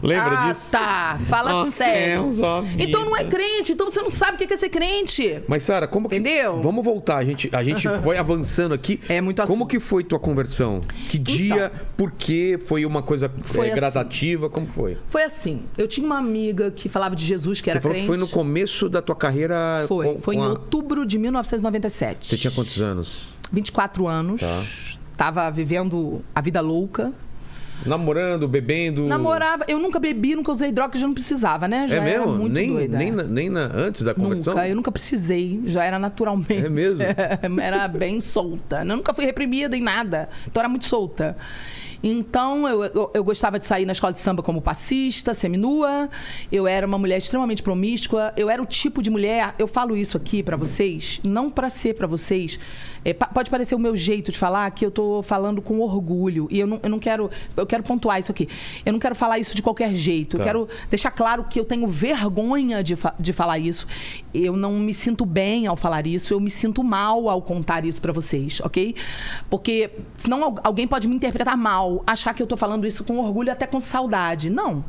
Lembra disso? Tá, fala sério. Vida. Então não é crente, então você não sabe o que é ser crente. Mas, Sara, como que... Entendeu? Vamos voltar, a gente foi avançando aqui. É muito assunto. Como que foi tua conversão? Que dia, por quê? Foi uma coisa gradativa? Como foi? Foi assim, eu tinha uma amiga que falava de Jesus, que era crente. Você falou crente. que foi no começo da tua carreira... Foi em outubro de 1997. Você tinha quantos anos? 24 anos. Tá. Tava vivendo a vida louca. Namorando, bebendo... Namorava. Eu nunca bebi, nunca usei droga, já não precisava, né? Já é mesmo? Era muito doida. Antes da conversão? Eu nunca precisei. Já era naturalmente. É mesmo? Era bem solta. Eu nunca fui reprimida em nada. Então era muito solta. Então, eu gostava de sair na escola de samba como passista, seminua. Eu era uma mulher extremamente promíscua. Eu era o tipo de mulher... Eu falo isso aqui pra vocês, não pra ser pra vocês... pode parecer o meu jeito de falar, que eu tô falando com orgulho. E eu não quero... Eu quero pontuar isso aqui. Eu não quero falar isso de qualquer jeito. Tá. Eu quero deixar claro que eu tenho vergonha de falar isso. Eu não me sinto bem ao falar isso. Eu me sinto mal ao contar isso pra vocês, ok? Porque senão alguém pode me interpretar mal, achar que eu tô falando isso com orgulho, até com saudade. Não.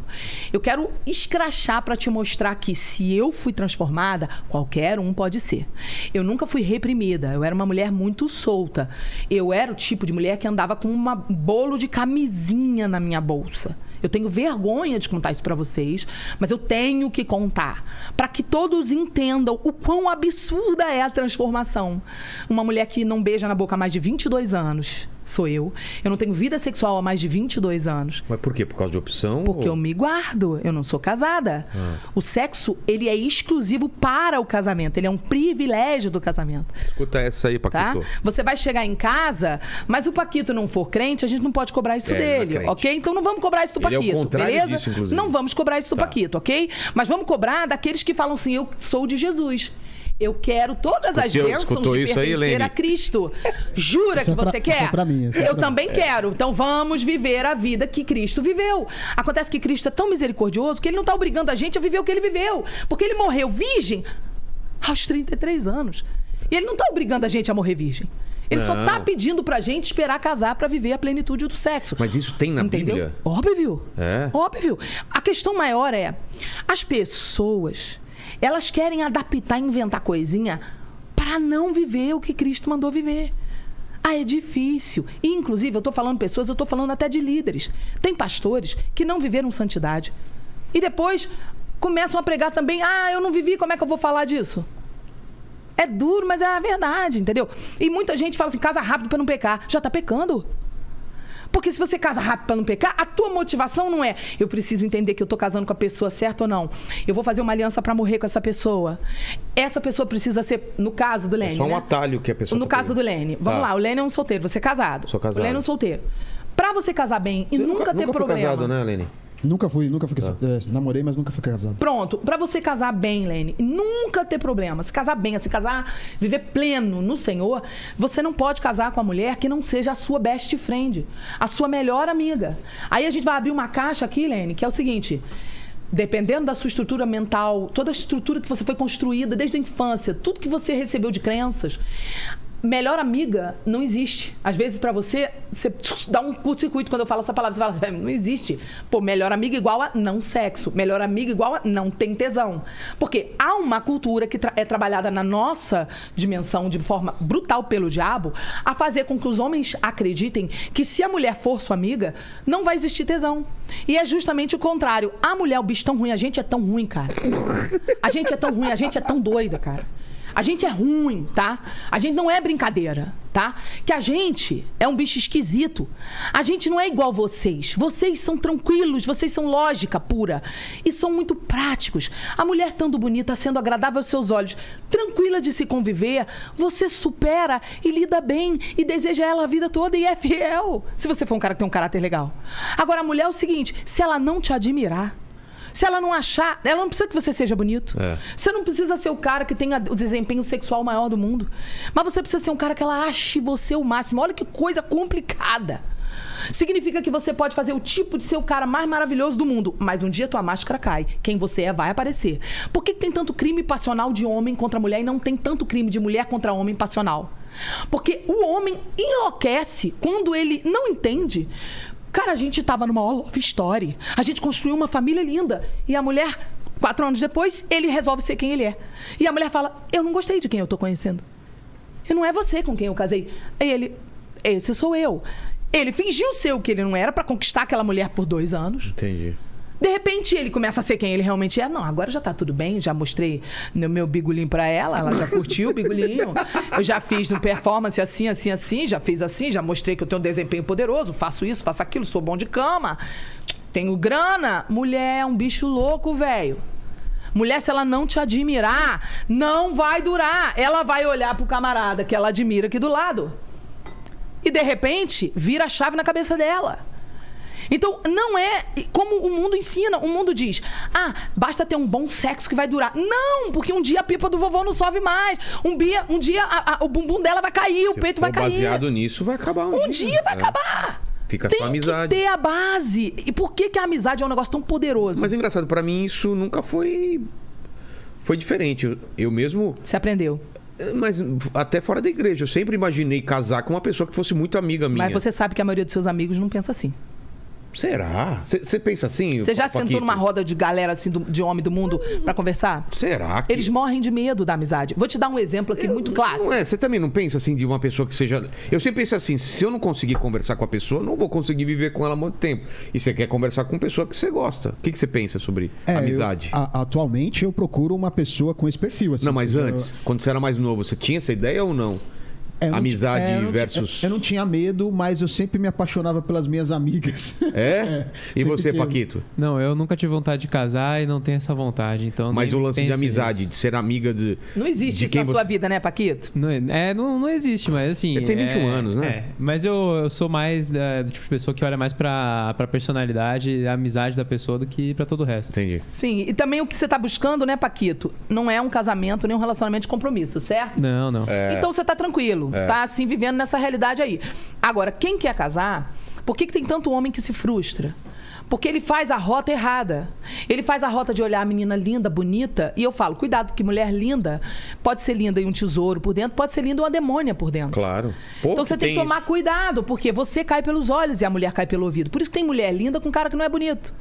Eu quero escrachar pra te mostrar que se eu fui transformada, qualquer um pode ser. Eu nunca fui reprimida. Eu era uma mulher muito solta. Eu era o tipo de mulher que andava com um bolo de camisinha na minha bolsa. Eu tenho vergonha de contar isso pra vocês, mas eu tenho que contar para que todos entendam o quão absurda é a transformação. Uma mulher que não beija na boca há mais de 22 anos, sou eu. Eu não tenho vida sexual há mais de 22 anos. Mas por quê? Por causa de opção? Porque eu me guardo. Eu não sou casada. O sexo, ele é exclusivo para o casamento. Ele é um privilégio do casamento. Escuta essa aí, Paquito. Tá? Você vai chegar em casa, mas o Paquito não for crente, a gente não pode cobrar isso dele, ok? Então não vamos cobrar isso do Paquito, ele é o contrário beleza? disso, inclusive. Não vamos cobrar isso do Paquito, ok? Mas vamos cobrar daqueles que falam assim, eu sou de Jesus. Eu quero todas as bênçãos de pertencer a Cristo. Jura que você quer? Isso é pra mim. Eu também quero. Então vamos viver a vida que Cristo viveu. Acontece que Cristo é tão misericordioso que ele não está obrigando a gente a viver o que ele viveu. Porque ele morreu virgem aos 33 anos. E ele não está obrigando a gente a morrer virgem. Ele só está pedindo pra gente esperar casar pra viver a plenitude do sexo. Mas isso tem na Bíblia? Óbvio. É? Óbvio. A questão maior é, as pessoas, elas querem adaptar, inventar coisinha para não viver o que Cristo mandou viver. Ah, é difícil. E, inclusive, eu tô falando pessoas, eu tô falando até de líderes. Tem pastores que não viveram santidade. E depois começam a pregar também, eu não vivi, como é que eu vou falar disso? É duro, mas é a verdade, entendeu? E muita gente fala assim, casa rápido pra não pecar. Já tá pecando. Porque se você casa rápido pra não pecar, a tua motivação não é eu preciso entender que eu tô casando com a pessoa certa ou não. Eu vou fazer uma aliança pra morrer com essa pessoa. Essa pessoa precisa ser, no caso do Lene, é só um atalho que a pessoa no caso do Lene. Vamos lá, o Lene é um solteiro, você é casado. Sou casado. O Lene é um solteiro. Pra você casar bem e Você nunca ter problema... Nunca foi casado, né, Lene? Nunca fui casado. Namorei, mas nunca fui casado. Pronto, pra você casar bem, Lene, nunca ter problema, se casar bem, se casar, viver pleno no Senhor, você não pode casar com a mulher que não seja a sua best friend, a sua melhor amiga. Aí a gente vai abrir uma caixa aqui, Lene, que é o seguinte... Dependendo da sua estrutura mental, toda a estrutura que você foi construída desde a infância, tudo que você recebeu de crenças... Melhor amiga não existe. Às vezes, pra você dá um curto-circuito quando eu falo essa palavra. Você fala, não existe. Pô, melhor amiga igual a não sexo. Melhor amiga igual a não tem tesão. Porque há uma cultura que é trabalhada na nossa dimensão de forma brutal pelo diabo a fazer com que os homens acreditem que se a mulher for sua amiga, não vai existir tesão. E é justamente o contrário. A mulher, o bicho tão ruim, a gente é tão ruim, cara. A gente é tão ruim, a gente é tão doida, cara. A gente é ruim, tá? A gente não é brincadeira, tá? Que a gente é um bicho esquisito. A gente não é igual vocês. Vocês são tranquilos, vocês são lógica pura. E são muito práticos. A mulher estando bonita, sendo agradável aos seus olhos, tranquila de se conviver, você supera e lida bem e deseja ela a vida toda e é fiel. Se você for um cara que tem um caráter legal. Agora, a mulher é o seguinte, se ela não te admirar, se ela não achar... Ela não precisa que você seja bonito. Você não precisa ser o cara que tenha o desempenho sexual maior do mundo. Mas você precisa ser um cara que ela ache você o máximo. Olha que coisa complicada. Significa que você pode fazer o tipo de ser o cara mais maravilhoso do mundo, mas um dia tua máscara cai. Quem você é vai aparecer. Por que tem tanto crime passional de homem contra mulher e não tem tanto crime de mulher contra homem passional? Porque o homem enlouquece quando ele não entende Cara, a gente tava numa love story. A gente construiu uma família linda. E a mulher, 4 anos depois, ele resolve ser quem ele é. E a mulher fala, eu não gostei de quem eu tô conhecendo. E não é você com quem eu casei. Aí ele, esse sou eu. Ele fingiu ser o que ele não era pra conquistar aquela mulher por 2 anos. Entendi. De repente, ele começa a ser quem ele realmente é. Não, agora já tá tudo bem, já mostrei meu bigolinho pra ela já curtiu o bigolinho. Eu já fiz uma performance assim, já fiz assim, já mostrei que eu tenho um desempenho poderoso, faço isso, faço aquilo, sou bom de cama, tenho grana. Mulher é um bicho louco, velho. Mulher, se ela não te admirar, não vai durar. Ela vai olhar pro camarada que ela admira aqui do lado. E, de repente, vira a chave na cabeça dela. Então, não é como o mundo ensina. O mundo diz, basta ter um bom sexo que vai durar. Não, porque um dia a pipa do vovô não sobe mais. Um dia o bumbum dela vai cair, o peito vai cair. Baseado nisso, vai acabar um dia. Vai acabar. Fica só amizade. Tem que ter a base. E por que a amizade é um negócio tão poderoso? Mas é engraçado, pra mim isso nunca foi diferente. Eu mesmo... Você aprendeu? Mas até fora da igreja. Eu sempre imaginei casar com uma pessoa que fosse muito amiga minha. Mas você sabe que a maioria dos seus amigos não pensa assim. Será? Você pensa assim? Você já sentou numa roda de galera assim, de homem do mundo pra conversar? Será que... Eles morrem de medo da amizade. Vou te dar um exemplo aqui muito clássico. Não é? Você também não pensa assim de uma pessoa que seja... Eu sempre penso assim, se eu não conseguir conversar com a pessoa, não vou conseguir viver com ela há muito tempo. E você quer conversar com uma pessoa que você gosta. O que você pensa sobre amizade? Atualmente eu procuro uma pessoa com esse perfil. Assim, não, mas antes, quando você era mais novo, você tinha essa ideia ou não? Amizade versus... Eu não tinha medo, mas eu sempre me apaixonava pelas minhas amigas. E você, Paquito? Não, eu nunca tive vontade de casar e não tenho essa vontade. Então mas o lance de amizade, de ser amiga de... Não existe isso na sua vida, né, Paquito? Não existe, mas assim... Ele tem 21 anos, né? Mas eu sou mais do tipo de pessoa que olha mais pra personalidade, a amizade da pessoa do que pra todo o resto. Entendi. Sim, e também o que você tá buscando, né, Paquito? Não é um casamento, nem um relacionamento de compromisso, certo? Não. Então você tá tranquilo. Tá assim, vivendo nessa realidade aí. Agora, quem quer casar, por que tem tanto homem que se frustra? Porque ele faz a rota errada. Ele faz a rota de olhar a menina linda, bonita, e eu falo, cuidado, que mulher linda pode ser linda e um tesouro por dentro, pode ser linda e uma demônia por dentro. Claro. Então você tem que tomar cuidado, porque você cai pelos olhos e a mulher cai pelo ouvido. Por isso que tem mulher linda com cara que não é bonito.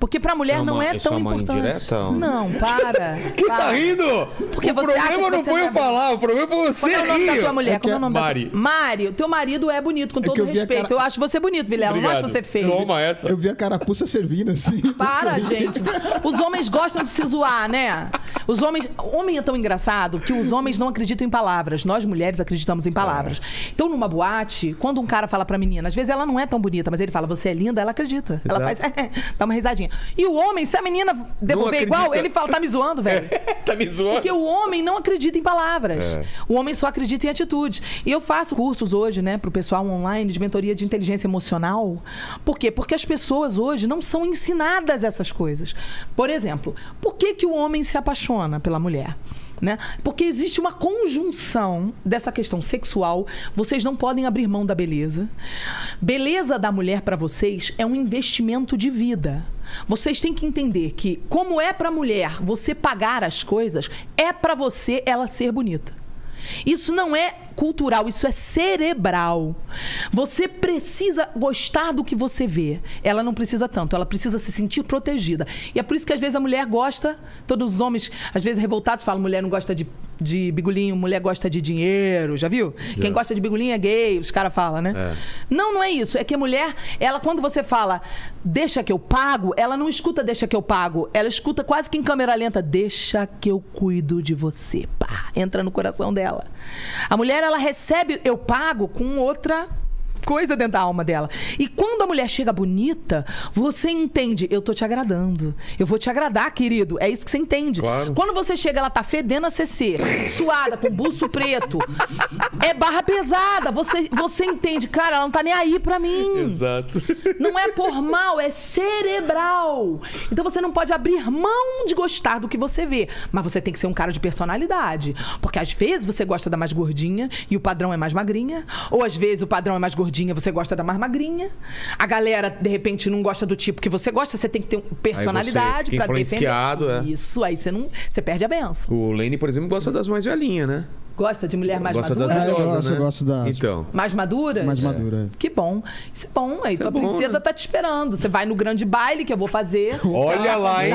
Porque pra mulher não é tão importante. Indireta? Não, para. Que tá rindo? Porque o você acha problema que não você foi não eu falar, o problema foi você rir. Qual é o nome da tua mulher? Qual é o nome Mari. da tua... Mari, teu marido é bonito, com todo respeito. Eu acho você bonito, Vilela. Não acho você feio. Toma essa. Eu vi a carapuça servindo assim. Para, gente. Os homens gostam de se zoar, né? Os homens... Homem é tão engraçado que os homens não acreditam em palavras. Nós, mulheres, acreditamos em palavras. Então, numa boate, quando um cara fala pra menina, às vezes ela não é tão bonita, mas ele fala, você é linda, ela acredita. Ela faz... dá uma risadinha. E o homem, se a menina devolver igual, ele fala, tá me zoando, velho. Tá me zoando. Porque o homem não acredita em palavras. O homem só acredita em atitudes. E eu faço cursos hoje, né, pro pessoal online de mentoria de inteligência emocional. Por quê? Porque as pessoas hoje não são ensinadas essas coisas. Por exemplo, por que o homem se apaixona pela mulher? Né? Porque existe uma conjunção dessa questão sexual. Vocês não podem abrir mão da beleza. Beleza da mulher para vocês é um investimento de vida. Vocês têm que entender que, como é para a mulher você pagar as coisas, é para você ela ser bonita. Isso não é cultural, isso é cerebral. Você precisa gostar do que você vê. Ela não precisa tanto, ela precisa se sentir protegida. E é por isso que às vezes a mulher gosta, todos os homens, às vezes revoltados, falam, mulher não gosta de bigolinho, mulher gosta de dinheiro, já viu? Já. Quem gosta de bigolinho é gay, os caras falam, né? Não é isso. É que a mulher, ela quando você fala, deixa que eu pago, ela não escuta deixa que eu pago, ela escuta quase que em câmera lenta, deixa que eu cuido de você, pá, entra no coração dela. A mulher, ela recebe eu pago com outra coisa dentro da alma dela. E quando a mulher chega bonita, você entende, eu tô te agradando. Eu vou te agradar, querido. É isso que você entende. Claro. Quando você chega, ela tá fedendo a CC, suada, com buço preto. É barra pesada. Você entende, cara, ela não tá nem aí pra mim. Exato. Não é por mal, é cerebral. Então você não pode abrir mão de gostar do que você vê. Mas você tem que ser um cara de personalidade. Porque às vezes você gosta da mais gordinha e o padrão é mais magrinha. Ou às vezes o padrão é mais gordinha, você gosta da mais magrinha. A galera, de repente, não gosta do tipo que você gosta. Você tem que ter personalidade pra defender. Influenciado, Isso, aí você perde a benção. O Lene, por exemplo, gosta das mais velhinhas, né? Gosta de mulher mais Gosta madura? das idosas, eu gosto das Então. Mais madura? mais maduras. Que bom. Isso é bom. Aí Isso tua é bom, princesa né? tá te esperando. Você vai no grande baile que eu vou fazer. Olha lá, hein?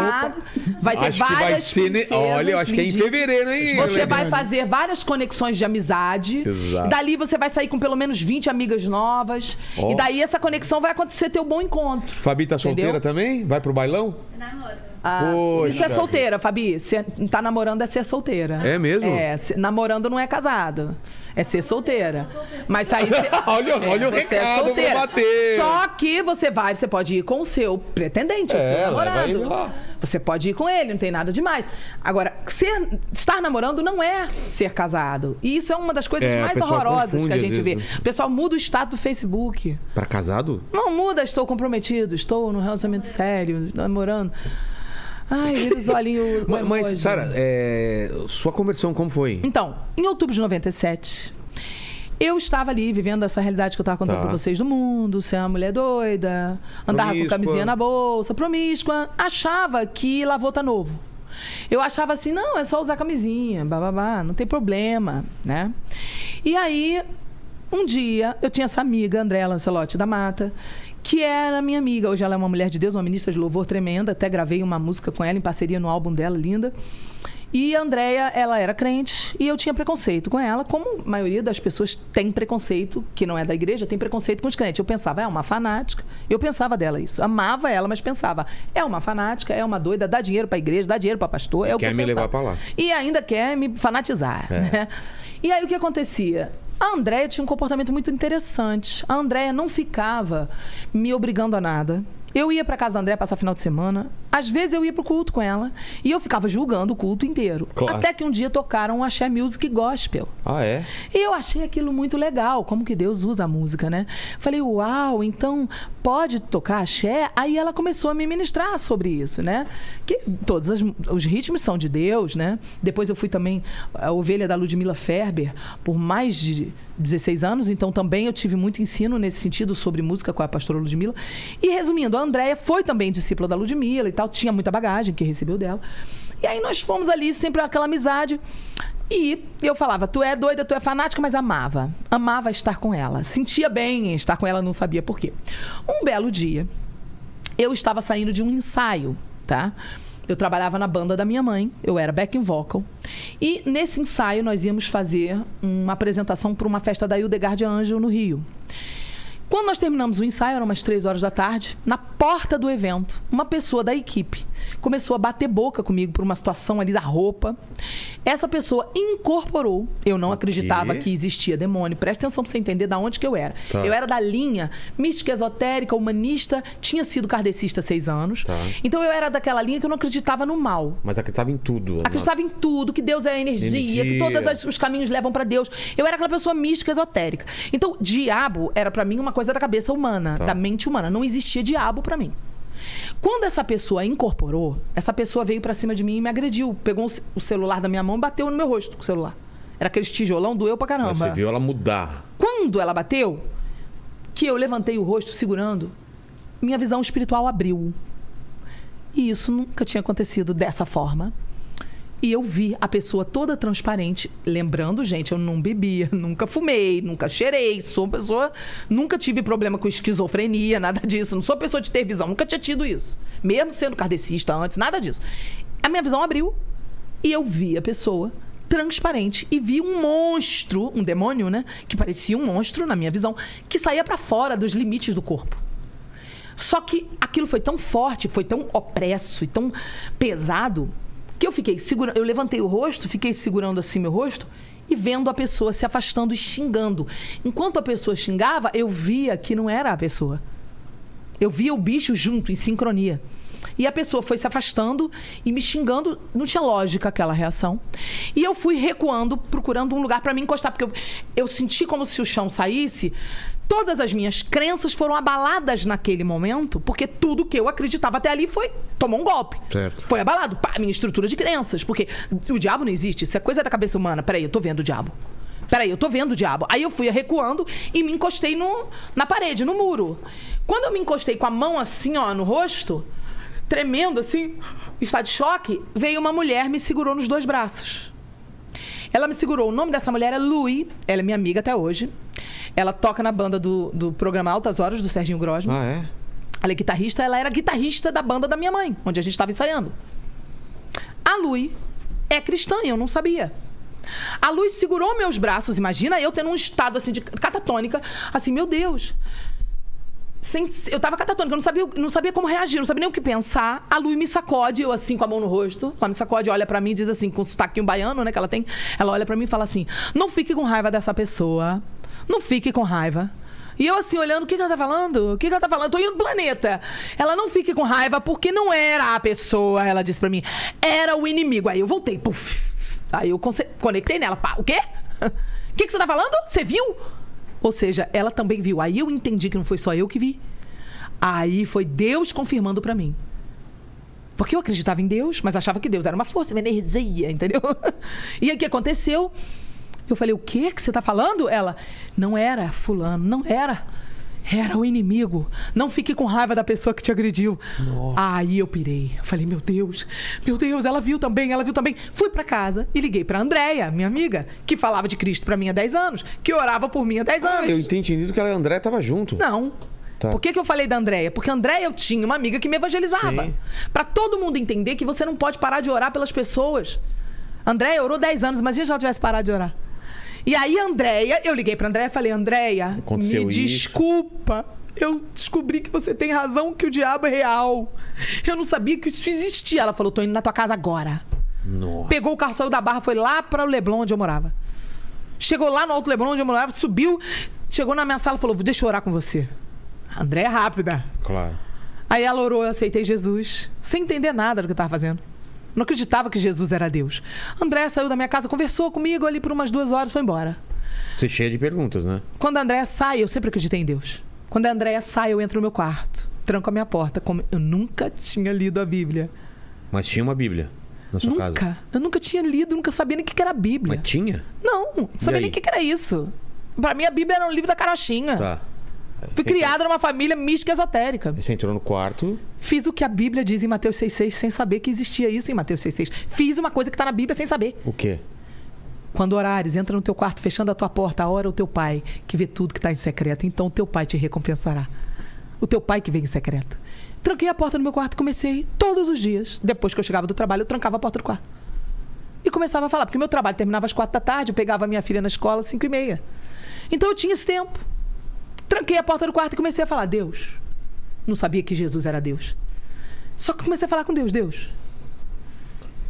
Vai ter Acho que várias vai ser... princesas Olha, eu acho que é em lindíssimas. fevereiro, hein? Você vai fazer várias conexões de amizade. Exato. Dali você vai sair com pelo menos 20 amigas novas. Ó. E daí essa conexão vai acontecer teu bom encontro. Fabi tá solteira Entendeu? também? Vai pro bailão? Poxa Isso é vida. solteira, Fabi. Você tá namorando é ser solteira. É mesmo? É, namorando não é casado. É ser solteira. Mas sair... Olha o você recado, eu vou bater. Só que você pode ir com o seu pretendente, o seu leva namorado. ele lá. Você pode ir com ele, não tem nada demais. Agora, estar namorando não é ser casado. E isso é uma das coisas É, mais o pessoal horrorosas confunde que a às gente vê. vezes, né? O pessoal muda o status do Facebook. Pra casado? Não muda, estou comprometido, estou num relacionamento sério, namorando. Ai, vira os olhinhos. Mas, Sara, sua conversão como foi? Então, em outubro de 97, eu estava ali vivendo essa realidade que eu estava contando Tá. pra vocês do mundo, ser uma mulher doida, andava com Promíscua. camisinha na bolsa, promíscua, achava que lavou tá novo. Eu achava assim, não, é só usar camisinha, bababá, não tem problema, né? E aí, um dia, eu tinha essa amiga, Andréa Lancelotti da Mata, que era minha amiga. Hoje ela é uma mulher de Deus, uma ministra de louvor tremenda. Até gravei uma música com ela em parceria no álbum dela, linda. E a Andréia, ela era crente e eu tinha preconceito com ela, como a maioria das pessoas tem preconceito, que não é da igreja, tem preconceito com os crentes. Eu pensava, é uma fanática. Eu pensava dela isso. Amava ela, mas pensava, é uma fanática, é uma doida, dá dinheiro pra igreja, dá dinheiro pra pastor. É o que Quer eu me pensava. levar pra lá. E ainda quer me fanatizar. Né? E aí o que acontecia? A Andréia tinha um comportamento muito interessante. A Andréia não ficava me obrigando a nada. Eu ia pra casa da Andréia passar final de semana. Às vezes eu ia pro culto com ela. E eu ficava julgando o culto inteiro. Claro. Até que um dia tocaram um axé music gospel. Ah, é? E eu achei aquilo muito legal, como que Deus usa a música, né? Falei, uau, então pode tocar axé? Aí ela começou a me ministrar sobre isso, né? Que todos os ritmos são de Deus, né? Depois eu fui também a ovelha da Ludmila Ferber por mais de 16 anos, então também eu tive muito ensino nesse sentido sobre música com a pastora Ludmila. E resumindo, a Andréia foi também discípula da Ludmila e tal, tinha muita bagagem que recebeu dela. E aí nós fomos ali, sempre aquela amizade. E eu falava, tu é doida, tu é fanática, mas amava. Amava estar com ela. Sentia bem em estar com ela, não sabia por quê. Um belo dia, eu estava saindo de um ensaio, tá? Eu trabalhava na banda da minha mãe, eu era backing vocal. E nesse ensaio nós íamos fazer uma apresentação para uma festa da Hildegard Ângelo no Rio. Quando nós terminamos o ensaio, eram umas 3 horas da tarde, na porta do evento, uma pessoa da equipe começou a bater boca comigo por uma situação ali da roupa. Essa pessoa incorporou. Eu não acreditava que existia demônio. Presta atenção pra você entender de onde que eu era. Tá. Eu era da linha mística, esotérica, humanista, tinha sido kardecista 6 anos. Tá. Então eu era daquela linha que eu não acreditava no mal. Mas acreditava em tudo. Acreditava em tudo, que Deus é energia, que todos os caminhos levam pra Deus. Eu era aquela pessoa mística, esotérica. Então, diabo era pra mim uma coisa da cabeça humana, da mente humana. Não existia diabo pra mim. Quando essa pessoa incorporou, essa pessoa veio pra cima de mim e me agrediu. Pegou o celular da minha mão e bateu no meu rosto com o celular. Era aquele tijolão, doeu pra caramba. Mas você viu ela mudar. Quando ela bateu, que eu levantei o rosto segurando, minha visão espiritual abriu. E isso nunca tinha acontecido dessa forma. E eu vi a pessoa toda transparente. Lembrando, gente, eu não bebia, nunca fumei, nunca cheirei. Sou uma pessoa... Nunca tive problema com esquizofrenia, nada disso. Não sou pessoa de ter visão, nunca tinha tido isso. Mesmo sendo kardecista antes, nada disso. A minha visão abriu e eu vi a pessoa transparente. E vi um monstro, um demônio, né? Que parecia um monstro na minha visão, que saía pra fora dos limites do corpo. Só que aquilo foi tão forte, foi tão opresso e tão pesado... que eu fiquei segurando, eu levantei o rosto, fiquei segurando assim meu rosto e vendo a pessoa se afastando e xingando. Enquanto a pessoa xingava, eu via que não era a pessoa. Eu via o bicho junto, em sincronia. E a pessoa foi se afastando e me xingando. Não tinha lógica aquela reação. E eu fui recuando, procurando um lugar para me encostar, porque eu senti como se o chão saísse. Todas as minhas crenças foram abaladas naquele momento, porque tudo que eu acreditava até ali tomou um golpe. Certo. Foi abalado. Pá, minha estrutura de crenças. Porque o diabo não existe, isso é coisa da cabeça humana. Peraí, eu tô vendo o diabo. Peraí, eu tô vendo o diabo. Aí eu fui recuando e me encostei na parede, no muro. Quando eu me encostei com a mão assim, ó, no rosto, tremendo assim, estado de choque, veio uma mulher, me segurou nos 2 braços. Ela me segurou. O nome dessa mulher é Lui. Ela é minha amiga até hoje. Ela toca na banda do programa Altas Horas, do Serginho Grosman. Ah, é? Ela é guitarrista. Ela era guitarrista da banda da minha mãe, onde a gente estava ensaiando. A Lui é cristã e eu não sabia. A Lui segurou meus braços. Imagina eu tendo um estado assim de catatônica. Assim, meu Deus. Eu tava catatônica, eu não sabia como reagir, não sabia nem o que pensar. A Lui me sacode, eu assim, com a mão no rosto. Ela me sacode, olha pra mim e diz assim, com o sotaquinho baiano, né, que ela tem. Ela olha pra mim e fala assim: não fique com raiva dessa pessoa. Não fique com raiva. E eu assim, olhando, o que ela tá falando? O que ela tá falando? Eu tô indo pro planeta. Ela: não fique com raiva porque não era a pessoa, ela disse pra mim. Era o inimigo. Aí eu voltei, puf. Aí eu conectei nela. Pá, o quê? O que você tá falando? Você viu? Ou seja, ela também viu. Aí eu entendi que não foi só eu que vi. Aí foi Deus confirmando pra mim. Porque eu acreditava em Deus, mas achava que Deus era uma força, uma energia, entendeu? E aí o que aconteceu? Eu falei: o quê que você tá falando? Ela: não era fulano, não era. Era o inimigo. Não fique com raiva da pessoa que te agrediu. Nossa. Aí eu pirei. Eu falei: meu Deus, ela viu também. Fui pra casa e liguei pra Andréia, minha amiga, que falava de Cristo pra mim há 10 anos, que orava por mim há 10 anos. Eu entendi que a Andréia tava junto. Não. Tá. Por que eu falei da Andréia? Porque a Andréia, eu tinha uma amiga que me evangelizava. Sim. Pra todo mundo entender que você não pode parar de orar pelas pessoas. A Andréia orou 10 anos, imagina se ela tivesse parado de orar. E aí, Andréia, eu liguei pra Andréia e falei: Andréia, me desculpa. Eu descobri que você tem razão, que o diabo é real. Eu não sabia que isso existia. Ela falou: tô indo na tua casa agora. Nossa. Pegou o carro, saiu da Barra, foi lá para o Leblon, onde eu morava. Chegou lá no Alto Leblon, onde eu morava, subiu, chegou na minha sala e falou: deixa eu orar com você. Andréia é rápida. Claro. Aí ela orou, eu aceitei Jesus, sem entender nada do que eu estava fazendo. Não acreditava que Jesus era Deus. Andréia saiu da minha casa, conversou comigo ali por umas 2 horas, foi embora. Você é cheia de perguntas, né? Quando a Andréia sai, eu sempre acreditei em Deus. Quando a Andréia sai, eu entro no meu quarto, tranco a minha porta, como eu nunca tinha lido a Bíblia. Mas tinha uma Bíblia na sua casa? Eu nunca tinha lido, nunca sabia nem o que era a Bíblia. Mas tinha? Não sabia nem o que era isso. Pra mim, a Bíblia era um livro da carochinha. Tá. Fui criada numa família mística esotérica. Você entrou no quarto. Fiz o que a Bíblia diz em Mateus 6,6 sem saber que existia isso em Mateus 6,6. Fiz uma coisa que está na Bíblia sem saber. O quê? Quando orares, entra no teu quarto, fechando a tua porta, ora o teu pai, que vê tudo que está em secreto. Então o teu pai te recompensará. O teu pai que vem em secreto. Tranquei a porta do meu quarto e comecei todos os dias. Depois que eu chegava do trabalho, eu trancava a porta do quarto. E começava a falar, porque meu trabalho terminava às 4 da tarde, eu pegava a minha filha na escola às 5h30. Então eu tinha esse tempo. Tranquei a porta do quarto e comecei a falar: Deus. Não sabia que Jesus era Deus. Só que comecei a falar com Deus: Deus,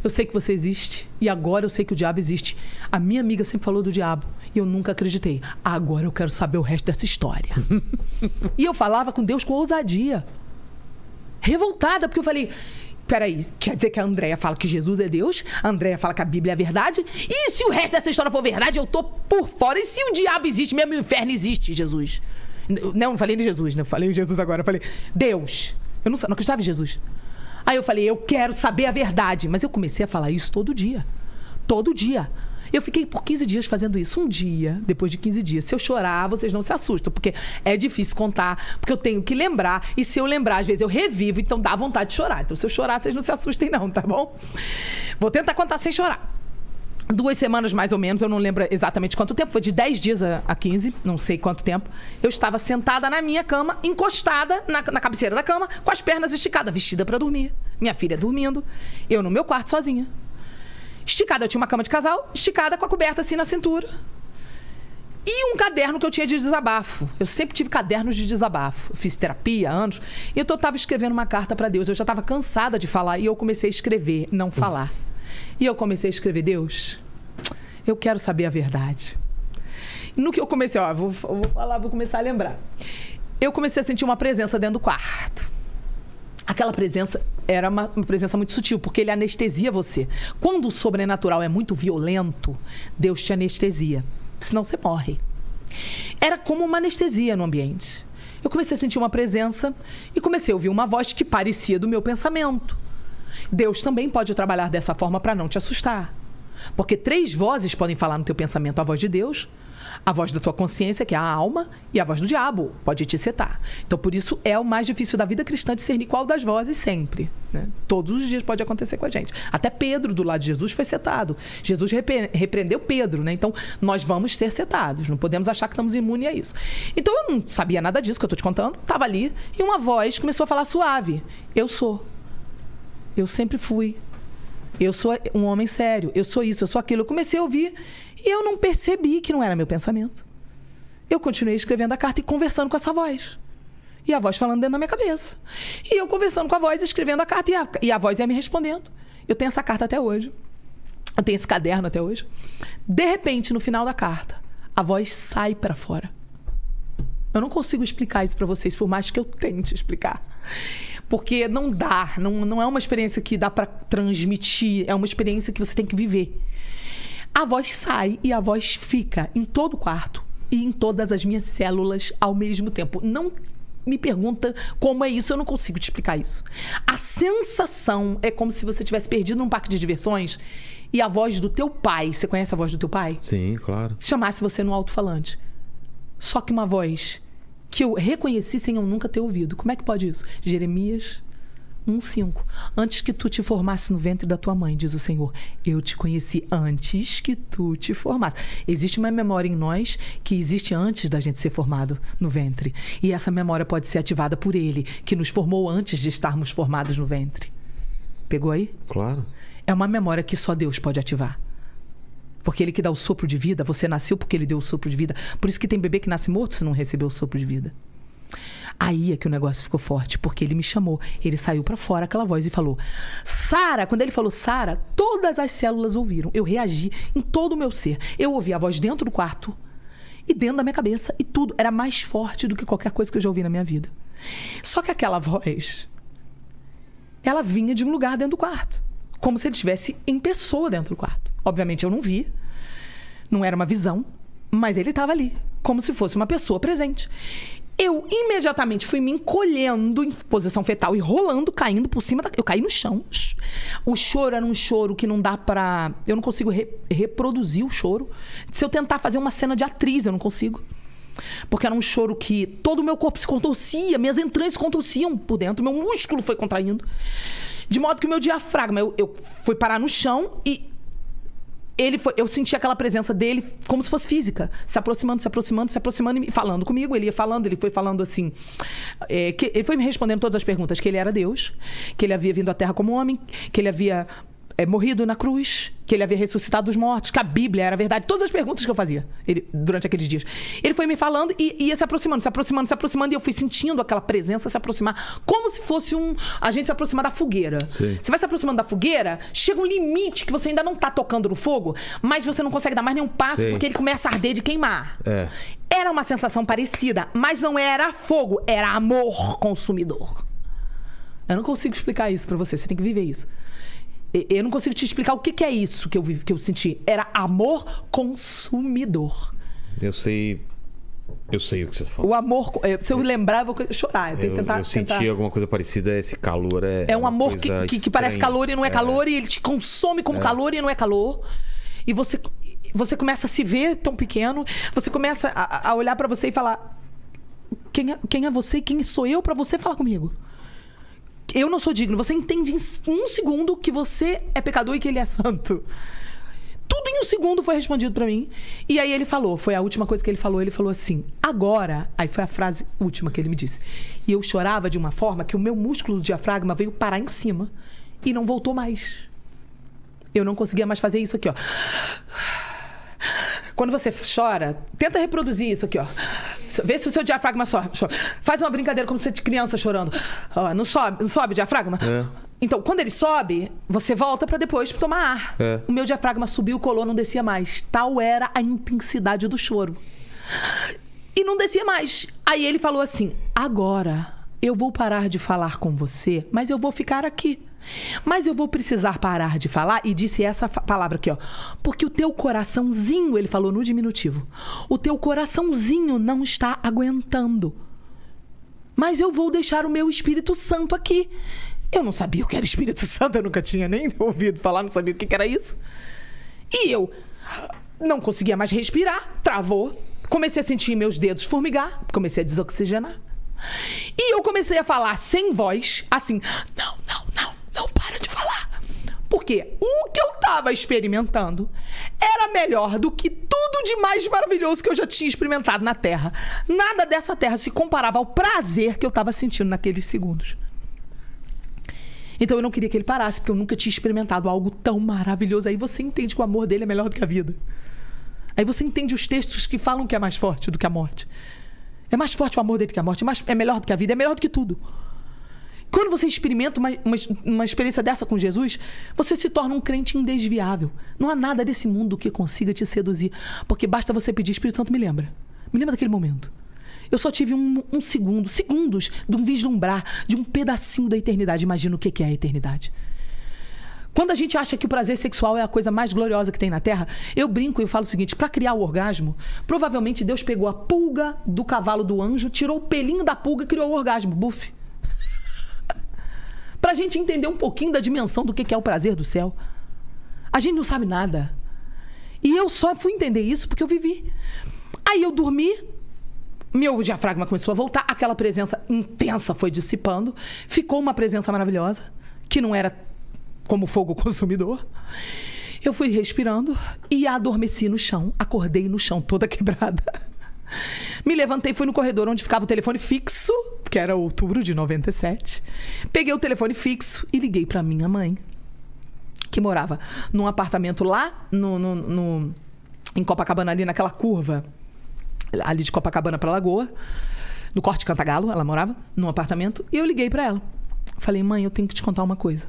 eu sei que você existe e agora eu sei que o diabo existe. A minha amiga sempre falou do diabo e eu nunca acreditei. Agora eu quero saber o resto dessa história. E eu falava com Deus com ousadia. Revoltada, porque eu falei: peraí, quer dizer que a Andréia fala que Jesus é Deus? A Andréia fala que a Bíblia é verdade? E se o resto dessa história for verdade, eu tô por fora? E se o diabo existe, mesmo o inferno existe, Jesus? Não falei de Jesus, né? Eu falei em Jesus agora. Eu falei: Deus. Eu não acreditava em Jesus. Aí eu falei: eu quero saber a verdade. Mas eu comecei a falar isso todo dia. Todo dia. Eu fiquei por 15 dias fazendo isso. Um dia, depois de 15 dias, se eu chorar, vocês não se assustam, porque é difícil contar, porque eu tenho que lembrar. E se eu lembrar, às vezes eu revivo, então dá vontade de chorar. Então se eu chorar, vocês não se assustem não, tá bom? Vou tentar contar sem chorar. 2 semanas mais ou menos, eu não lembro exatamente quanto tempo, foi de 10 dias a 15, não sei quanto tempo. Eu estava sentada na minha cama, encostada na cabeceira da cama, com as pernas esticadas, vestida para dormir. Minha filha dormindo, eu no meu quarto sozinha. Esticada, eu tinha uma cama de casal, esticada com a coberta assim na cintura. E um caderno que eu tinha de desabafo. Eu sempre tive cadernos de desabafo. Eu fiz terapia há anos. E eu estava escrevendo uma carta para Deus. Eu já estava cansada de falar e eu comecei a escrever, não falar. E eu comecei a escrever: Deus, eu quero saber a verdade. No que eu comecei, vou começar a lembrar. Eu comecei a sentir uma presença dentro do quarto. Aquela presença era uma presença muito sutil, porque ele anestesia você. Quando o sobrenatural é muito violento, Deus te anestesia. Senão você morre. Era como uma anestesia no ambiente. Eu comecei a sentir uma presença e comecei a ouvir uma voz que parecia do meu pensamento. Deus também pode trabalhar dessa forma para não te assustar. Porque 3 vozes podem falar no teu pensamento: a voz de Deus, A voz da tua consciência, que é a alma, e a voz do diabo pode te setar. Então, por isso, é o mais difícil da vida cristã discernir qual das vozes sempre. Né? Todos os dias pode acontecer com a gente. Até Pedro, do lado de Jesus, foi setado. Jesus repreendeu Pedro, né? Então, nós vamos ser setados. Não podemos achar que estamos imunes a isso. Então, eu não sabia nada disso que eu estou te contando. Estava ali, e uma voz começou a falar suave. Eu sou. Eu sempre fui. Eu sou um homem sério. Eu sou isso, eu sou aquilo. Eu comecei a ouvir... E eu não percebi que não era meu pensamento. Eu continuei escrevendo a carta e conversando com essa voz. E a voz falando dentro da minha cabeça. E eu conversando com a voz, escrevendo a carta, e a voz ia me respondendo. Eu tenho essa carta até hoje. Eu tenho esse caderno até hoje. De repente, no final da carta, a voz sai para fora. Eu não consigo explicar isso para vocês, por mais que eu tente explicar. Porque não dá. Não é uma experiência que dá para transmitir. É uma experiência que você tem que viver. A voz sai e a voz fica em todo o quarto e em todas as minhas células ao mesmo tempo. Não me pergunta como é isso, eu não consigo te explicar isso. A sensação é como se você tivesse perdido num parque de diversões e a voz do teu pai, você conhece a voz do teu pai? Sim, claro. Chamasse você no alto-falante. Só que uma voz que eu reconheci sem eu nunca ter ouvido. Como é que pode isso? Jeremias 1:5. Antes que tu te formasse no ventre da tua mãe, diz o Senhor, eu te conheci antes que tu te formasse. Existe uma memória em nós que existe antes da gente ser formado no ventre. E essa memória pode ser ativada por Ele, que nos formou antes de estarmos formados no ventre. Pegou aí? Claro. É uma memória que só Deus pode ativar. Porque Ele que dá o sopro de vida, você nasceu porque Ele deu o sopro de vida. Por isso que tem bebê que nasce morto se não recebeu o sopro de vida. Aí é que o negócio ficou forte, porque ele me chamou. Ele saiu pra fora, aquela voz, e falou, Sara. Quando ele falou Sara, todas as células ouviram. Eu reagi em todo o meu ser. Eu ouvi a voz dentro do quarto e dentro da minha cabeça, e tudo era mais forte do que qualquer coisa que eu já ouvi na minha vida. Só que aquela voz, ela vinha de um lugar dentro do quarto, como se ele estivesse em pessoa dentro do quarto. Obviamente eu não vi, não era uma visão, mas ele estava ali, como se fosse uma pessoa presente. Eu imediatamente fui me encolhendo em posição fetal e rolando, caindo por cima da... Eu caí no chão. O choro era um choro que não dá pra... Eu não consigo reproduzir o choro. Se eu tentar fazer uma cena de atriz, eu não consigo. Porque era um choro que todo o meu corpo se contorcia, minhas entranhas se contorciam por dentro, meu músculo foi contraindo. De modo que o meu diafragma... Eu fui parar no chão e... eu senti aquela presença dele como se fosse física, se aproximando e falando comigo. Ele ia falando, ele foi falando assim, ele foi me respondendo todas as perguntas, que ele era Deus, que ele havia vindo à Terra como homem, que ele havia morrido na cruz, que ele havia ressuscitado dos mortos, que a Bíblia era verdade. Todas as perguntas que eu fazia durante aqueles dias. Ele foi me falando e ia se aproximando, e eu fui sentindo aquela presença se aproximar, como se fosse a gente se aproximar da fogueira. Sim. Você vai se aproximando da fogueira, chega um limite que você ainda não tá tocando no fogo, mas você não consegue dar mais nenhum passo, Sim. porque ele começa a arder de queimar. É. Era uma sensação parecida, mas não era fogo, era amor consumidor. Eu não consigo explicar isso pra você tem que viver isso. Eu não consigo te explicar o que é isso que eu senti. Era amor consumidor. Eu sei o que você falou. O amor... Se eu lembrar, eu vou chorar. Eu tenho que tentar... Eu senti alguma coisa parecida. Esse calor é um amor que parece calor e não é calor. E ele te consome como calor e não é calor. E você começa a se ver tão pequeno. Você começa a olhar pra você e falar... Quem é você e quem sou eu pra você falar comigo? Eu não sou digno. Você entende em um segundo que você é pecador e que ele é santo. Tudo em um segundo foi respondido pra mim. E aí ele falou, foi a última coisa que ele falou assim, agora, aí foi a frase última que ele me disse. E eu chorava de uma forma que o meu músculo do diafragma veio parar em cima e não voltou mais. Eu não conseguia mais fazer isso aqui, ó. Quando você chora, tenta reproduzir isso aqui, ó. Vê se o seu diafragma sobe. Faz uma brincadeira como se fosse criança chorando. Ó, não sobe o diafragma? É. Então, quando ele sobe, você volta pra depois tomar ar. É. O meu diafragma subiu, colou, não descia mais. Tal era a intensidade do choro. E não descia mais. Aí ele falou assim, agora eu vou parar de falar com você, mas eu vou ficar aqui. Mas eu vou precisar parar de falar, e disse essa palavra aqui, ó. Porque o teu coraçãozinho, ele falou no diminutivo, o teu coraçãozinho não está aguentando. Mas eu vou deixar o meu Espírito Santo aqui. Eu não sabia o que era Espírito Santo, eu nunca tinha nem ouvido falar, não sabia o que era isso. E eu não conseguia mais respirar, travou. Comecei a sentir meus dedos formigar, comecei a desoxigenar. E eu comecei a falar sem voz, assim, não para de falar. Porque o que eu estava experimentando era melhor do que tudo de mais maravilhoso que eu já tinha experimentado na Terra. Nada dessa terra se comparava ao prazer que eu estava sentindo naqueles segundos. Então eu não queria que ele parasse, porque eu nunca tinha experimentado algo tão maravilhoso. Aí você entende que o amor dele é melhor do que a vida. Aí você entende os textos que falam que é mais forte do que a morte. É mais forte o amor dele que a morte, é melhor do que a vida, é melhor do que tudo. Quando você experimenta uma experiência dessa com Jesus, você se torna um crente indesviável. Não há nada desse mundo que consiga te seduzir, porque basta você pedir, Espírito Santo, me lembra daquele momento. Eu só tive segundos de um vislumbrar, de um pedacinho da eternidade. Imagina o que é a eternidade. Quando a gente acha que o prazer sexual é a coisa mais gloriosa que tem na Terra, eu brinco e falo o seguinte, para criar o orgasmo, provavelmente Deus pegou a pulga do cavalo do anjo, tirou o pelinho da pulga e criou o orgasmo, buf. Pra gente entender um pouquinho da dimensão do que é o prazer do céu. A gente não sabe nada. E eu só fui entender isso porque eu vivi. Aí eu dormi, meu diafragma começou a voltar, aquela presença intensa foi dissipando, ficou uma presença maravilhosa, que não era como fogo consumidor. Eu fui respirando e adormeci no chão. Acordei no chão, toda quebrada. Me levantei, fui no corredor onde ficava o telefone fixo, que era outubro de 97. Peguei o telefone fixo e liguei para minha mãe, que morava num apartamento lá em Copacabana, ali naquela curva, ali de Copacabana para Lagoa, no Corte Cantagalo, ela morava num apartamento. E eu liguei para ela. Falei, mãe, eu tenho que te contar uma coisa.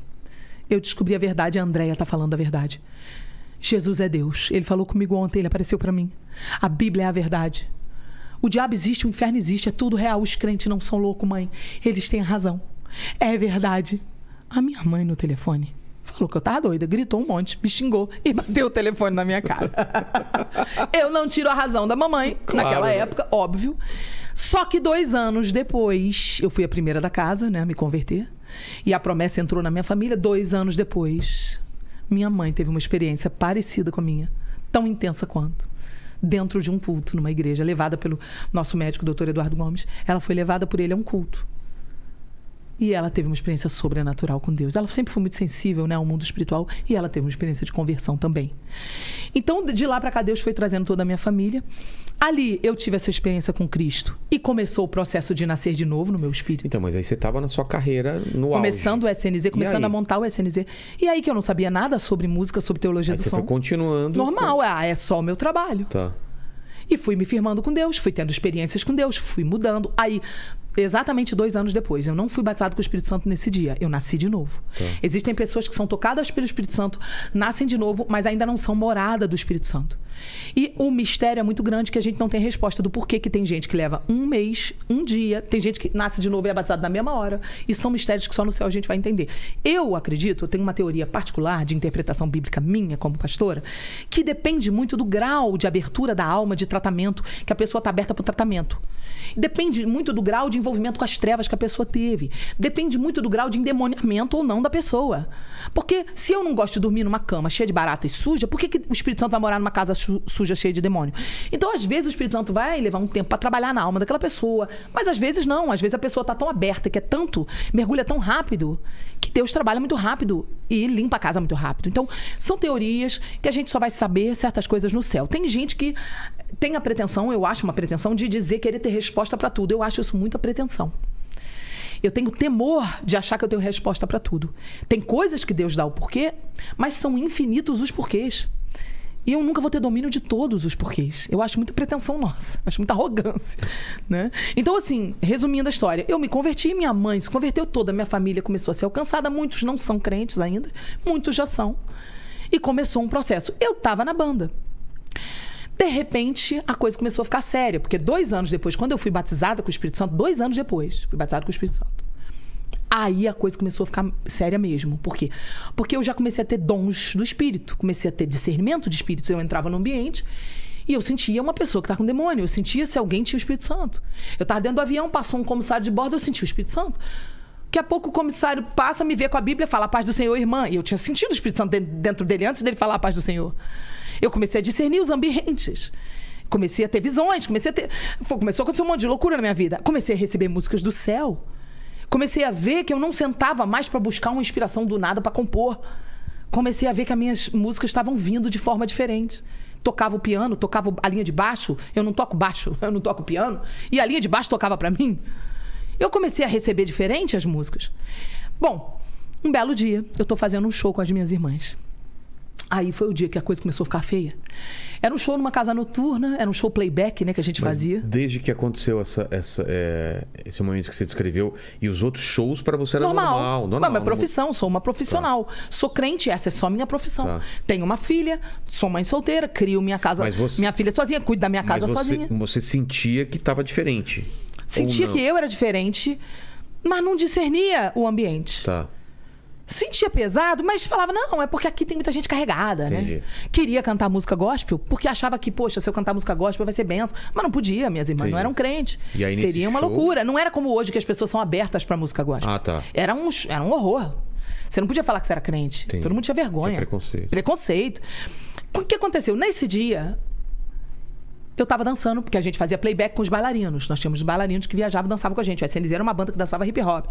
Eu descobri a verdade, a Andréia tá falando a verdade. Jesus é Deus. Ele falou comigo ontem, ele apareceu para mim. A Bíblia é a verdade. O diabo existe, o inferno existe, é tudo real. Os crentes não são loucos, mãe. Eles têm razão. É verdade. A minha mãe no telefone falou que eu tava doida, gritou um monte, me xingou e bateu o telefone na minha cara. Eu não tiro a razão da mamãe, claro, naquela época, óbvio. Só que 2 anos depois, eu fui a primeira da casa, né, a me converter. E a promessa entrou na minha família. 2 anos depois, minha mãe teve uma experiência parecida com a minha, tão intensa quanto, dentro de um culto numa igreja, levada pelo nosso médico, Dr. Eduardo Gomes. Ela foi levada por ele a um culto. E ela teve uma experiência sobrenatural com Deus. Ela sempre foi muito sensível, né, ao mundo espiritual, e ela teve uma experiência de conversão também. Então, de lá para cá, Deus foi trazendo toda a minha família. Ali, eu tive essa experiência com Cristo. E começou o processo de nascer de novo no meu espírito. Então, mas aí você estava na sua carreira no auge. Começando o SNZ, começando a montar o SNZ. E aí que eu não sabia nada sobre música, sobre teologia aí do você som. Foi continuando. Normal, é só o meu trabalho. Tá. E fui me firmando com Deus, fui tendo experiências com Deus, fui mudando. Aí, exatamente 2 anos depois, eu não fui batizado com o Espírito Santo nesse dia, eu nasci de novo. Tá. Existem pessoas que são tocadas pelo Espírito Santo, nascem de novo, mas ainda não são morada do Espírito Santo. E o mistério é muito grande, que a gente não tem resposta do porquê que tem gente que leva 1 mês, 1 dia, tem gente que nasce de novo e é batizado na mesma hora, e são mistérios que só no céu a gente vai entender. Eu acredito, eu tenho uma teoria particular de interpretação bíblica minha como pastora, que depende muito do grau de abertura da alma, de tratamento, que a pessoa está aberta para o tratamento. Depende muito do grau de envolvimento com as trevas que a pessoa teve. Depende muito do grau de endemoniamento ou não da pessoa. Porque se eu não gosto de dormir numa cama cheia de barata e suja, por que o Espírito Santo vai morar numa casa suja, cheia de demônio? Então, às vezes, o Espírito Santo vai levar um tempo para trabalhar na alma daquela pessoa. Mas, às vezes, não. Às vezes, a pessoa está tão aberta, que é tanto, mergulha tão rápido, que Deus trabalha muito rápido e limpa a casa muito rápido. Então, são teorias que a gente só vai saber certas coisas no céu. Tem gente que tem a pretensão, eu acho uma pretensão, de dizer querer ter resposta para tudo. Eu acho isso muita pretensão. Eu tenho temor de achar que eu tenho resposta para tudo. Tem coisas que Deus dá o porquê, mas são infinitos os porquês. E eu nunca vou ter domínio de todos os porquês. Eu acho muita pretensão nossa. Acho muita arrogância, né? Então, assim, resumindo a história, eu me converti, minha mãe se converteu toda, minha família começou a ser alcançada. Muitos não são crentes ainda, muitos já são. E começou um processo. Eu estava na banda. De repente, a coisa começou a ficar séria, porque 2 anos depois, quando eu fui batizada com o Espírito Santo, 2 anos depois, fui batizada com o Espírito Santo. Aí a coisa começou a ficar séria mesmo. Por quê? Porque eu já comecei a ter dons do Espírito, comecei a ter discernimento de Espírito. Eu entrava no ambiente e eu sentia uma pessoa que está com demônio, eu sentia se alguém tinha o Espírito Santo. Eu estava dentro do avião, passou um comissário de bordo, eu senti o Espírito Santo. Daqui a pouco o comissário passa, me vê com a Bíblia e fala: a paz do Senhor, irmã. E eu tinha sentido o Espírito Santo dentro dele antes dele falar a paz do Senhor. Eu comecei a discernir os ambientes. Comecei a ter visões, começou a acontecer um monte de loucura na minha vida. Comecei a receber músicas do céu. Comecei a ver que eu não sentava mais para buscar uma inspiração do nada para compor. Comecei a ver que as minhas músicas estavam vindo de forma diferente. Tocava o piano, tocava a linha de baixo. Eu não toco baixo, eu não toco piano. E a linha de baixo tocava para mim. Eu comecei a receber diferente as músicas. Bom, um belo dia, eu tô fazendo um show com as minhas irmãs. Aí foi o dia que a coisa começou a ficar feia. Era um show numa casa noturna, era um show playback, né, que a gente fazia. Desde que aconteceu esse momento que você descreveu, e os outros shows para você era normal. Não, é profissão, sou uma profissional. Tá. Sou crente, essa é só minha profissão. Tá. Tenho uma filha, sou mãe solteira, crio minha casa, minha filha sozinha, cuido da minha casa sozinha. Você sentia que estava diferente? Sentia que eu era diferente, mas não discernia o ambiente. Tá. Sentia pesado, mas falava, não, é porque aqui tem muita gente carregada, Entendi. né? Queria cantar música gospel, porque achava que, poxa, se eu cantar música gospel vai ser benção. Mas não podia, minhas irmãs não eram crentes. E aí, seria uma loucura. Não era como hoje, que as pessoas são abertas pra música gospel. Ah, tá. Era um horror. Você não podia falar que você era crente. Entendi. Todo mundo tinha vergonha. Tinha Preconceito. O que aconteceu? Nesse dia, eu tava dançando, porque a gente fazia playback com os bailarinos. Nós tínhamos bailarinos que viajavam e dançavam com a gente. O SNZ era uma banda que dançava hip hop.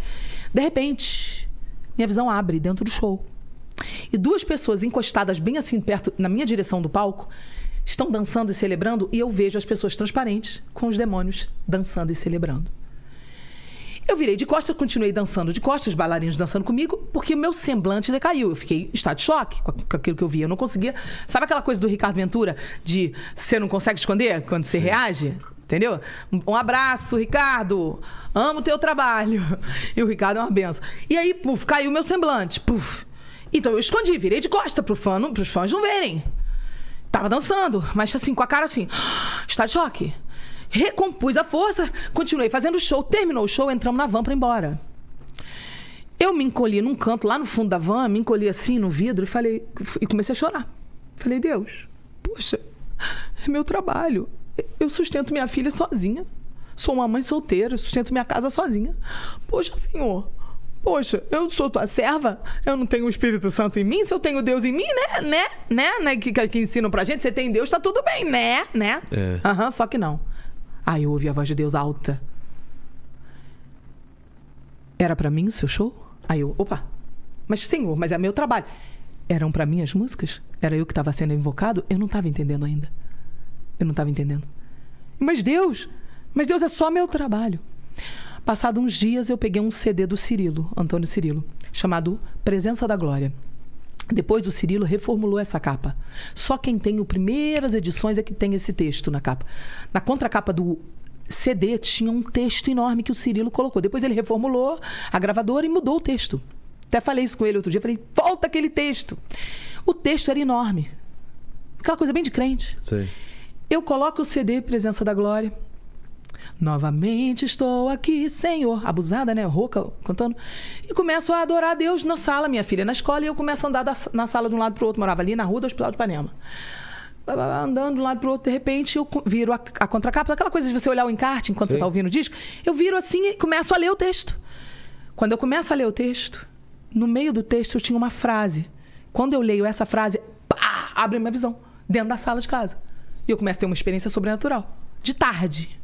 De repente, minha visão abre dentro do show. E duas pessoas encostadas bem assim perto, na minha direção do palco, estão dançando e celebrando, e eu vejo as pessoas transparentes com os demônios dançando e celebrando. Eu virei de costas, continuei dançando de costas, os bailarinos dançando comigo, porque o meu semblante decaiu. Eu fiquei em estado de choque com aquilo que eu via. Eu não conseguia... Sabe aquela coisa do Ricardo Ventura, de você não consegue esconder quando você reage? Entendeu? Um abraço, Ricardo. Amo o teu trabalho. E o Ricardo é uma benção. E aí, puf, caiu o meu semblante. Puf. Então eu escondi, virei de costa pros fãs não verem. Tava dançando, mas assim, com a cara assim, estado de choque. Recompus a força, continuei fazendo o show. Terminou o show, entramos na van pra ir embora. Eu me encolhi num canto, lá no fundo da van, me encolhi assim no vidro e comecei a chorar. Falei, Deus, poxa, é meu trabalho. Eu sustento minha filha sozinha. Sou uma mãe solteira, sustento minha casa sozinha. Poxa, Senhor, poxa, eu sou tua serva, eu não tenho o Espírito Santo em mim, se eu tenho Deus em mim, né? Que ensinam pra gente, você tem Deus, tá tudo bem, né? É. Só que não. Aí eu ouvi a voz de Deus alta. Era pra mim o seu show? Aí eu, opa, mas Senhor, mas é meu trabalho. Eram pra mim as músicas? Era eu que estava sendo invocado? Eu não estava entendendo ainda. Eu não estava entendendo. Mas Deus é só meu trabalho. Passado uns dias, eu peguei um CD do Cirilo, Antônio Cirilo, chamado Presença da Glória. Depois o Cirilo reformulou essa capa. Só quem tem as primeiras edições é que tem esse texto na capa. Na contracapa do CD tinha um texto enorme que o Cirilo colocou. Depois ele reformulou a gravadora e mudou o texto. Até falei isso com ele outro dia. Falei, volta aquele texto. O texto era enorme. Aquela coisa bem de crente. Sei. Eu coloco o CD Presença da Glória. Novamente estou aqui, Senhor. Abusada, né? Rouca, cantando. E começo a adorar a Deus na sala. Minha filha na escola e eu começo a andar na sala de um lado para o outro. Morava ali na rua do Hospital de Ipanema. Andando de um lado para o outro. De repente eu viro a contracapa. Aquela coisa de você olhar o encarte enquanto você está ouvindo o disco. Eu viro assim e começo a ler o texto. Quando eu começo a ler o texto, no meio do texto eu tinha uma frase. Quando eu leio essa frase, pá, abre a minha visão. Dentro da sala de casa. E eu começo a ter uma experiência sobrenatural. De tarde.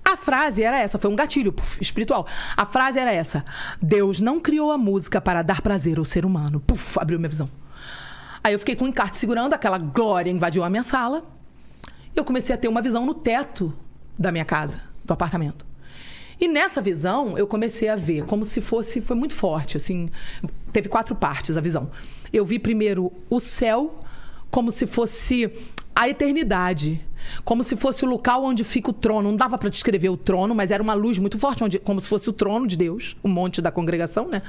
A frase era essa, foi um gatilho espiritual. A frase era essa: Deus não criou a música para dar prazer ao ser humano. Puf, abriu minha visão. Aí eu fiquei com o encarte segurando, aquela glória invadiu a minha sala. Eu comecei a ter uma visão no teto da minha casa, do apartamento. E nessa visão, eu comecei a ver como se fosse... Foi muito forte, assim. Teve 4 partes a visão. Eu vi primeiro o céu como se fosse a eternidade. Como se fosse o local onde fica o trono. Não dava para descrever o trono, mas era uma luz muito forte, como se fosse o trono de Deus, o monte da congregação, né?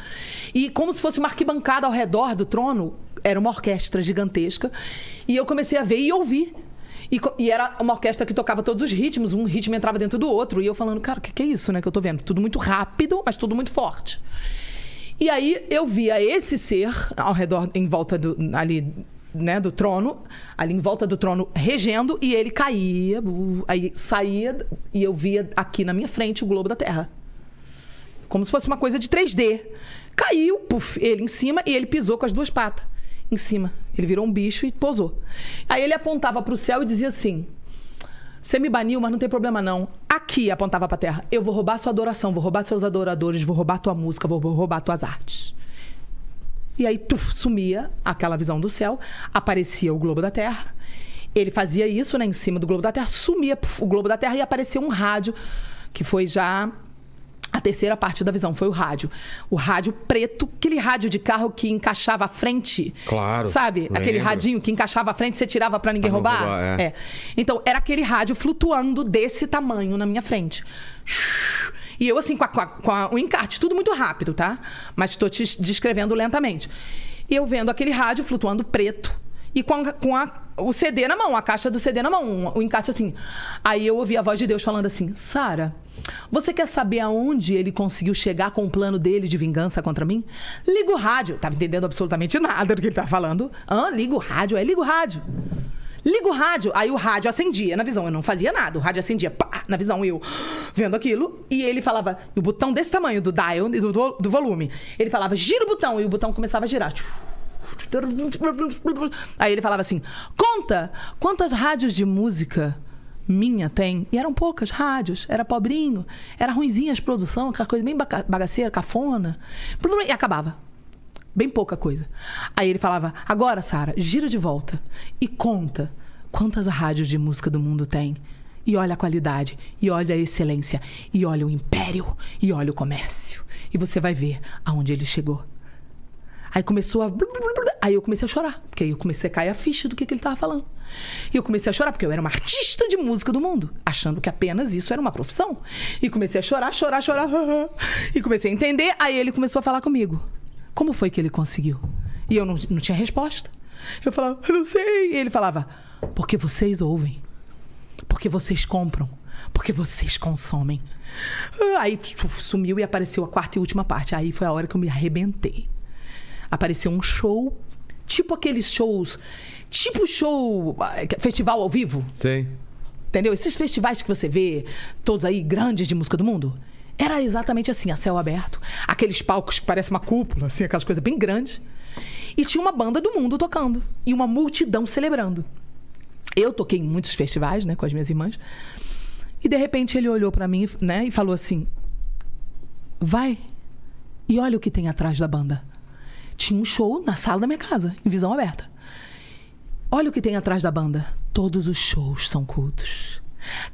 E como se fosse uma arquibancada ao redor do trono, era uma orquestra gigantesca. E eu comecei a ver e ouvir. E era uma orquestra que tocava todos os ritmos, um ritmo entrava dentro do outro. E eu falando, cara, o que é isso, né, que eu tô vendo? Tudo muito rápido, mas tudo muito forte. E aí eu via esse ser ao redor, em volta ali, né, do trono, ali em volta do trono, regendo, e ele caía, aí saía, e eu via aqui na minha frente o globo da Terra. Como se fosse uma coisa de 3D. Caiu, puf, ele em cima, e ele pisou com as 2 patas em cima. Ele virou um bicho e pousou. Aí ele apontava para o céu e dizia assim: Você me baniu, mas não tem problema não. Aqui, apontava pra terra. Eu vou roubar sua adoração, vou roubar seus adoradores, vou roubar tua música, vou roubar tuas artes. E aí, sumia aquela visão do céu, aparecia o globo da Terra. Ele fazia isso, né, em cima do globo da Terra, sumia o globo da Terra e aparecia um rádio, que foi já a terceira parte da visão, foi o rádio. O rádio preto, aquele rádio de carro que encaixava à frente. Claro. Sabe? Lembro. Aquele radinho que encaixava à frente, você tirava pra ninguém roubar. É. Então, era aquele rádio flutuando desse tamanho na minha frente. E eu, assim, com o encarte, tudo muito rápido, tá? Mas estou te descrevendo lentamente. E eu vendo aquele rádio flutuando preto e com o CD na mão, a caixa do CD na mão, o encarte assim. Aí eu ouvi a voz de Deus falando assim: Sara, você quer saber aonde ele conseguiu chegar com o plano dele de vingança contra mim? Liga o rádio. Tava entendendo absolutamente nada do que ele tava falando. Liga o rádio. Liga o rádio. Liga o rádio. Aí o rádio acendia na visão. Eu não fazia nada. O rádio acendia, pá, na visão. Eu vendo aquilo. E ele falava, e o botão desse tamanho do dial, do volume. Ele falava, gira o botão. E o botão começava a girar. Aí ele falava assim: conta quantas rádios de música minha tem. E eram poucas rádios. Era pobrinho. Era ruinzinha as produção. Aquela coisa bem bagaceira, cafona. E acabava. Bem pouca coisa. Aí ele falava: agora, Sara, gira de volta e conta quantas rádios de música do mundo tem. E olha a qualidade, e olha a excelência, e olha o império, e olha o comércio. E você vai ver aonde ele chegou. Aí começou a... Aí eu comecei a chorar, porque aí eu comecei a cair a ficha do que ele estava falando. E eu comecei a chorar, porque eu era uma artista de música do mundo, achando que apenas isso era uma profissão. E comecei a chorar. E comecei a entender, aí ele começou a falar comigo. Como foi que ele conseguiu? E eu não tinha resposta. Eu falava, eu não sei. E ele falava, porque vocês ouvem. Porque vocês compram. Porque vocês consomem. Aí sumiu e apareceu a quarta e última parte. Aí foi a hora que eu me arrebentei. Apareceu um show, tipo aqueles shows, tipo show, festival ao vivo. Sim. Entendeu? Esses festivais que você vê, todos aí, grandes de música do mundo. Era exatamente assim, a céu aberto. Aqueles palcos que parecem uma cúpula, assim, aquelas coisas bem grandes. E tinha uma banda do mundo tocando. E uma multidão celebrando. Eu toquei em muitos festivais, né, com as minhas irmãs. E de repente ele olhou pra mim, né, e falou assim: vai e olha o que tem atrás da banda. Tinha um show na sala da minha casa, em visão aberta. Olha o que tem atrás da banda. Todos os shows são cultos.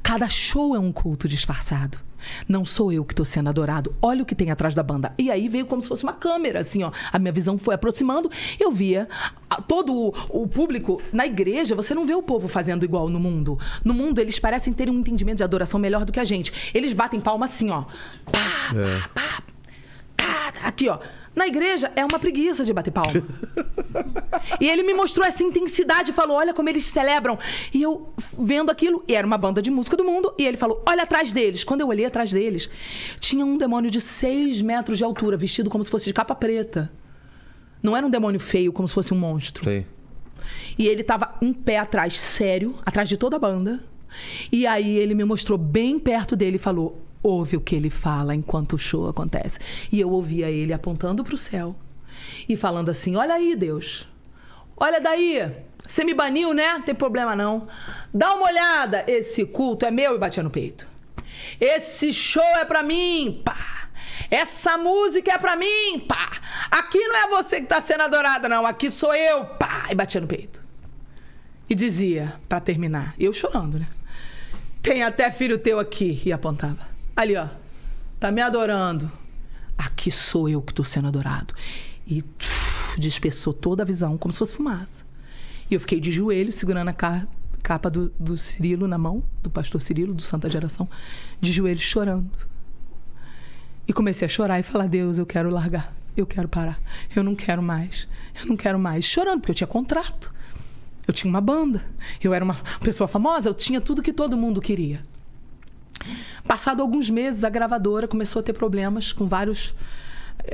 Cada show é um culto disfarçado. Não sou eu que estou sendo adorado. Olha o que tem atrás da banda. E aí veio como se fosse uma câmera, assim, ó. A minha visão foi aproximando. Eu via todo o público. Na igreja, você não vê o povo fazendo igual no mundo. No mundo, eles parecem ter um entendimento de adoração melhor do que a gente. Eles batem palma assim, ó. Pá, pá, pá. Tá, aqui, ó. Na igreja, é uma preguiça de bater palma. E ele me mostrou essa intensidade e falou, olha como eles celebram. E eu, vendo aquilo, e era uma banda de música do mundo, e ele falou, olha atrás deles. Quando eu olhei atrás deles, tinha um demônio de 6 metros de altura, vestido como se fosse de capa preta. Não era um demônio feio, como se fosse um monstro. Sim. E ele tava em pé atrás, sério, atrás de toda a banda. E aí ele me mostrou bem perto dele e falou, ouve o que ele fala enquanto o show acontece. E eu ouvia ele apontando pro céu e falando assim, olha aí, Deus. Olha daí. Você me baniu, né? Não tem problema não. Dá uma olhada. Esse culto é meu, e batia no peito. Esse show é pra mim, pá. Essa música é pra mim, pá. Aqui não é você que tá sendo adorada, não. Aqui sou eu, pá. E batia no peito. E dizia, pra terminar, eu chorando, né? Tem até filho teu aqui. E apontava. Ali, ó. Tá me adorando. Aqui sou eu que tô sendo adorado. E dispersou toda a visão, como se fosse fumaça. E eu fiquei de joelho, segurando a capa do Cirilo na mão, do pastor Cirilo, do Santa Geração, de joelho, chorando. E comecei a chorar e falar, Deus, eu quero largar. Eu quero parar. Eu não quero mais. Eu não quero mais. Chorando, porque eu tinha contrato. Eu tinha uma banda. Eu era uma pessoa famosa. Eu tinha tudo que todo mundo queria. Passado alguns meses, a gravadora começou a ter problemas com vários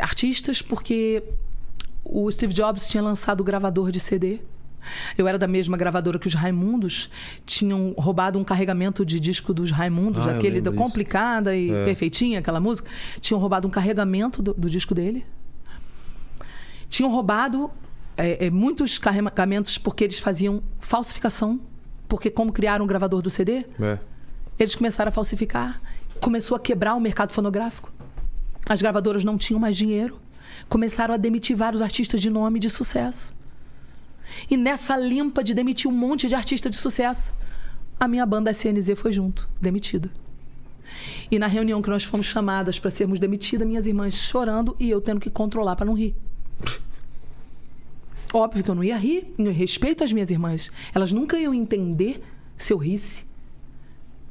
artistas, porque o Steve Jobs tinha lançado o gravador de CD. Eu era da mesma gravadora que os Raimundos. Tinham roubado um carregamento de disco dos Raimundos, aquele da Complicada e Perfeitinha, aquela música. Tinham roubado um carregamento do disco dele. Tinham roubado muitos carregamentos porque eles faziam falsificação Porque como criaram um gravador do CD, eles começaram a falsificar. Começou a quebrar o mercado fonográfico. As gravadoras não tinham mais dinheiro. Começaram a demitir vários artistas de nome e de sucesso. E nessa limpa de demitir um monte de artista de sucesso, a minha banda SNZ foi junto, demitida. E na reunião que nós fomos chamadas para sermos demitidas, minhas irmãs chorando e eu tendo que controlar para não rir. Óbvio que eu não ia rir, em respeito às minhas irmãs. Elas nunca iam entender se eu risse.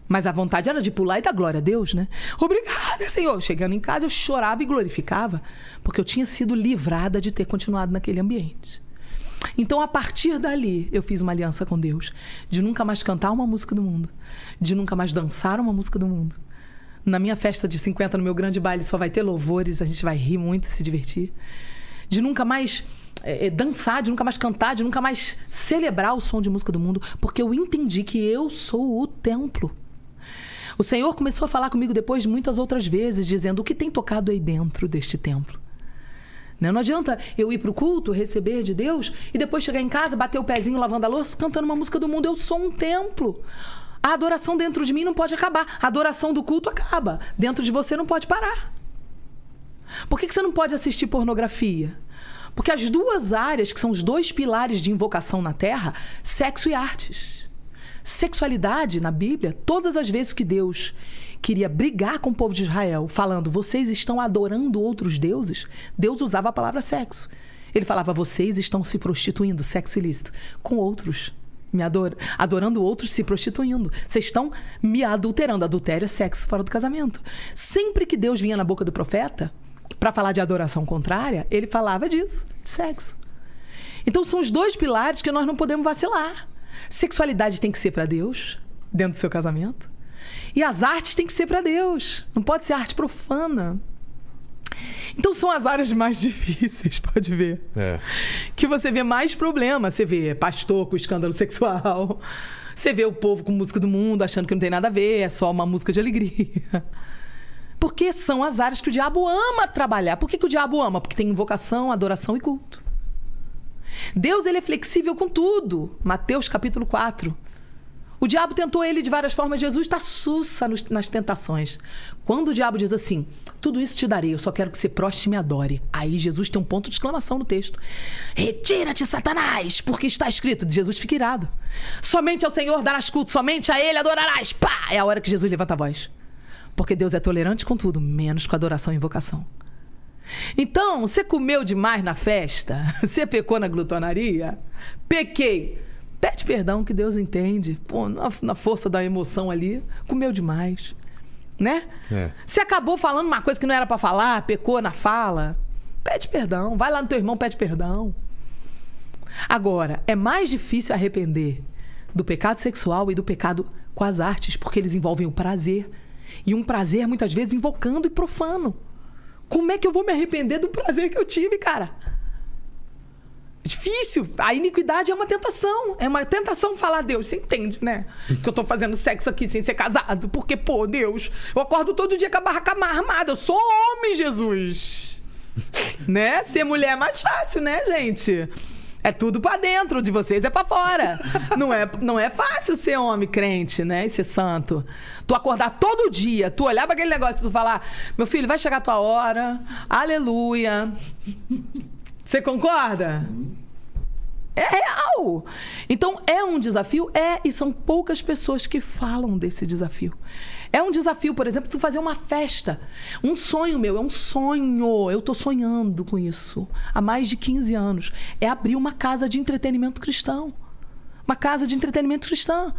Mas a vontade era de pular e dar glória a Deus, né? Obrigada, Senhor. Chegando em casa, eu chorava e glorificava, porque eu tinha sido livrada de ter continuado naquele ambiente. Então, a partir dali, eu fiz uma aliança com Deus, de nunca mais cantar uma música do mundo, de nunca mais dançar uma música do mundo. Na minha festa de 50, no meu grande baile, só vai ter louvores, a gente vai rir muito e se divertir. De nunca mais dançar, de nunca mais cantar, de nunca mais celebrar o som de música do mundo, porque eu entendi que eu sou o templo. O Senhor começou a falar comigo depois muitas outras vezes, dizendo o que tem tocado aí dentro deste templo. Não adianta eu ir para o culto, receber de Deus, e depois chegar em casa, bater o pezinho lavando a louça, cantando uma música do mundo. Eu sou um templo. A adoração dentro de mim não pode acabar. A adoração do culto acaba. Dentro de você não pode parar. Por que você não pode assistir pornografia? Porque as duas áreas, que são os dois pilares de invocação na Terra, sexo e artes. Sexualidade, na Bíblia, todas as vezes que Deus queria brigar com o povo de Israel, falando, vocês estão adorando outros deuses, Deus usava a palavra sexo. Ele falava, vocês estão se prostituindo, sexo ilícito, com outros, adorando outros, se prostituindo. Vocês estão me adulterando. Adultério é sexo fora do casamento. Sempre que Deus vinha na boca do profeta, para falar de adoração contrária, ele falava disso, de sexo. Então são os dois pilares que nós não podemos vacilar. Sexualidade tem que ser para Deus, dentro do seu casamento. E as artes têm que ser para Deus. Não pode ser arte profana. Então são as áreas mais difíceis, pode ver. Que você vê mais problemas. Você vê pastor com escândalo sexual. Você vê o povo com música do mundo achando que não tem nada a ver, é só uma música de alegria. Porque são as áreas que o diabo ama trabalhar. Por que o diabo ama? Porque tem invocação, adoração e culto. Deus, ele é flexível com tudo. Mateus capítulo 4. O diabo tentou ele de várias formas. Jesus está sussa nas tentações. Quando o diabo diz assim, tudo isso te darei, eu só quero que você prostre e me adore. Aí Jesus tem um ponto de exclamação no texto. Retira-te, Satanás, porque está escrito. Jesus fica irado. Somente ao Senhor darás culto, somente a Ele adorarás. Pá! É a hora que Jesus levanta a voz. Porque Deus é tolerante com tudo, menos com adoração e invocação. Então, você comeu demais na festa? Você pecou na glutonaria? Pequei. Pede perdão que Deus entende. Pô, na força da emoção ali, comeu demais. Né? Você acabou falando uma coisa que não era pra falar, pecou na fala. Pede perdão. Vai lá no teu irmão, pede perdão. Agora, é mais difícil arrepender do pecado sexual e do pecado com as artes, porque eles envolvem o prazer. E um prazer, muitas vezes, invocando e profano. Como é que eu vou me arrepender do prazer que eu tive, cara? É difícil. A iniquidade é uma tentação. É uma tentação falar a Deus. Você entende, né? Que eu tô fazendo sexo aqui sem ser casado. Porque, pô, Deus, eu acordo todo dia com a barraca armada. Eu sou homem, Jesus. Né? Ser mulher é mais fácil, né, gente? É tudo pra dentro, de vocês é pra fora. Não é fácil ser homem crente, né? E ser santo. Tu acordar todo dia, tu olhar pra aquele negócio e tu falar, meu filho, vai chegar a tua hora, aleluia. Você concorda? É real. Então, é um desafio? E são poucas pessoas que falam desse desafio. É um desafio, por exemplo, tu fazer uma festa. Um sonho meu, é um sonho. Eu tô sonhando com isso há mais de 15 anos. É abrir uma casa de entretenimento cristão. Uma casa de entretenimento cristã.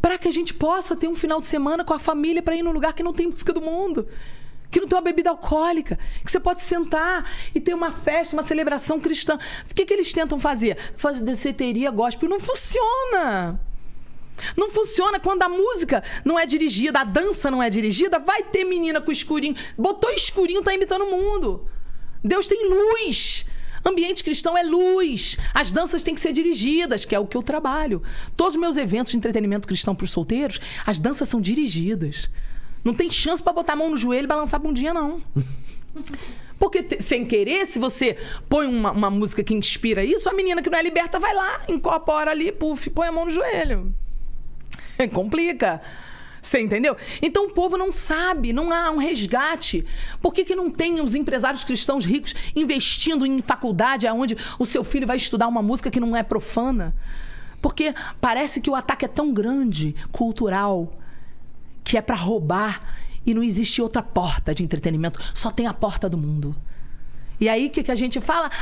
Para que a gente possa ter um final de semana com a família para ir num lugar que não tem música do mundo. Que não tem uma bebida alcoólica. Que você pode sentar e ter uma festa, uma celebração cristã. O que eles tentam fazer? Fazer danceteria gospel. Não funciona. Não funciona quando a música não é dirigida, a dança não é dirigida, vai ter menina com escurinho. Botou escurinho, tá imitando o mundo. Deus tem luz. Ambiente cristão é luz. As danças têm que ser dirigidas, que é o que eu trabalho. Todos os meus eventos de entretenimento cristão para os solteiros, as danças são dirigidas. Não tem chance para botar a mão no joelho e balançar a bundinha, não. Porque, sem querer, se você põe uma música que inspira isso, a menina que não é liberta vai lá, incorpora ali, puf, põe a mão no joelho. Complica. Você entendeu? Então o povo não sabe, não há um resgate. Por que não tem os empresários cristãos ricos investindo em faculdade onde o seu filho vai estudar uma música que não é profana? Porque parece que o ataque é tão grande, cultural, que é para roubar e não existe outra porta de entretenimento, só tem a porta do mundo. E aí o que a gente fala?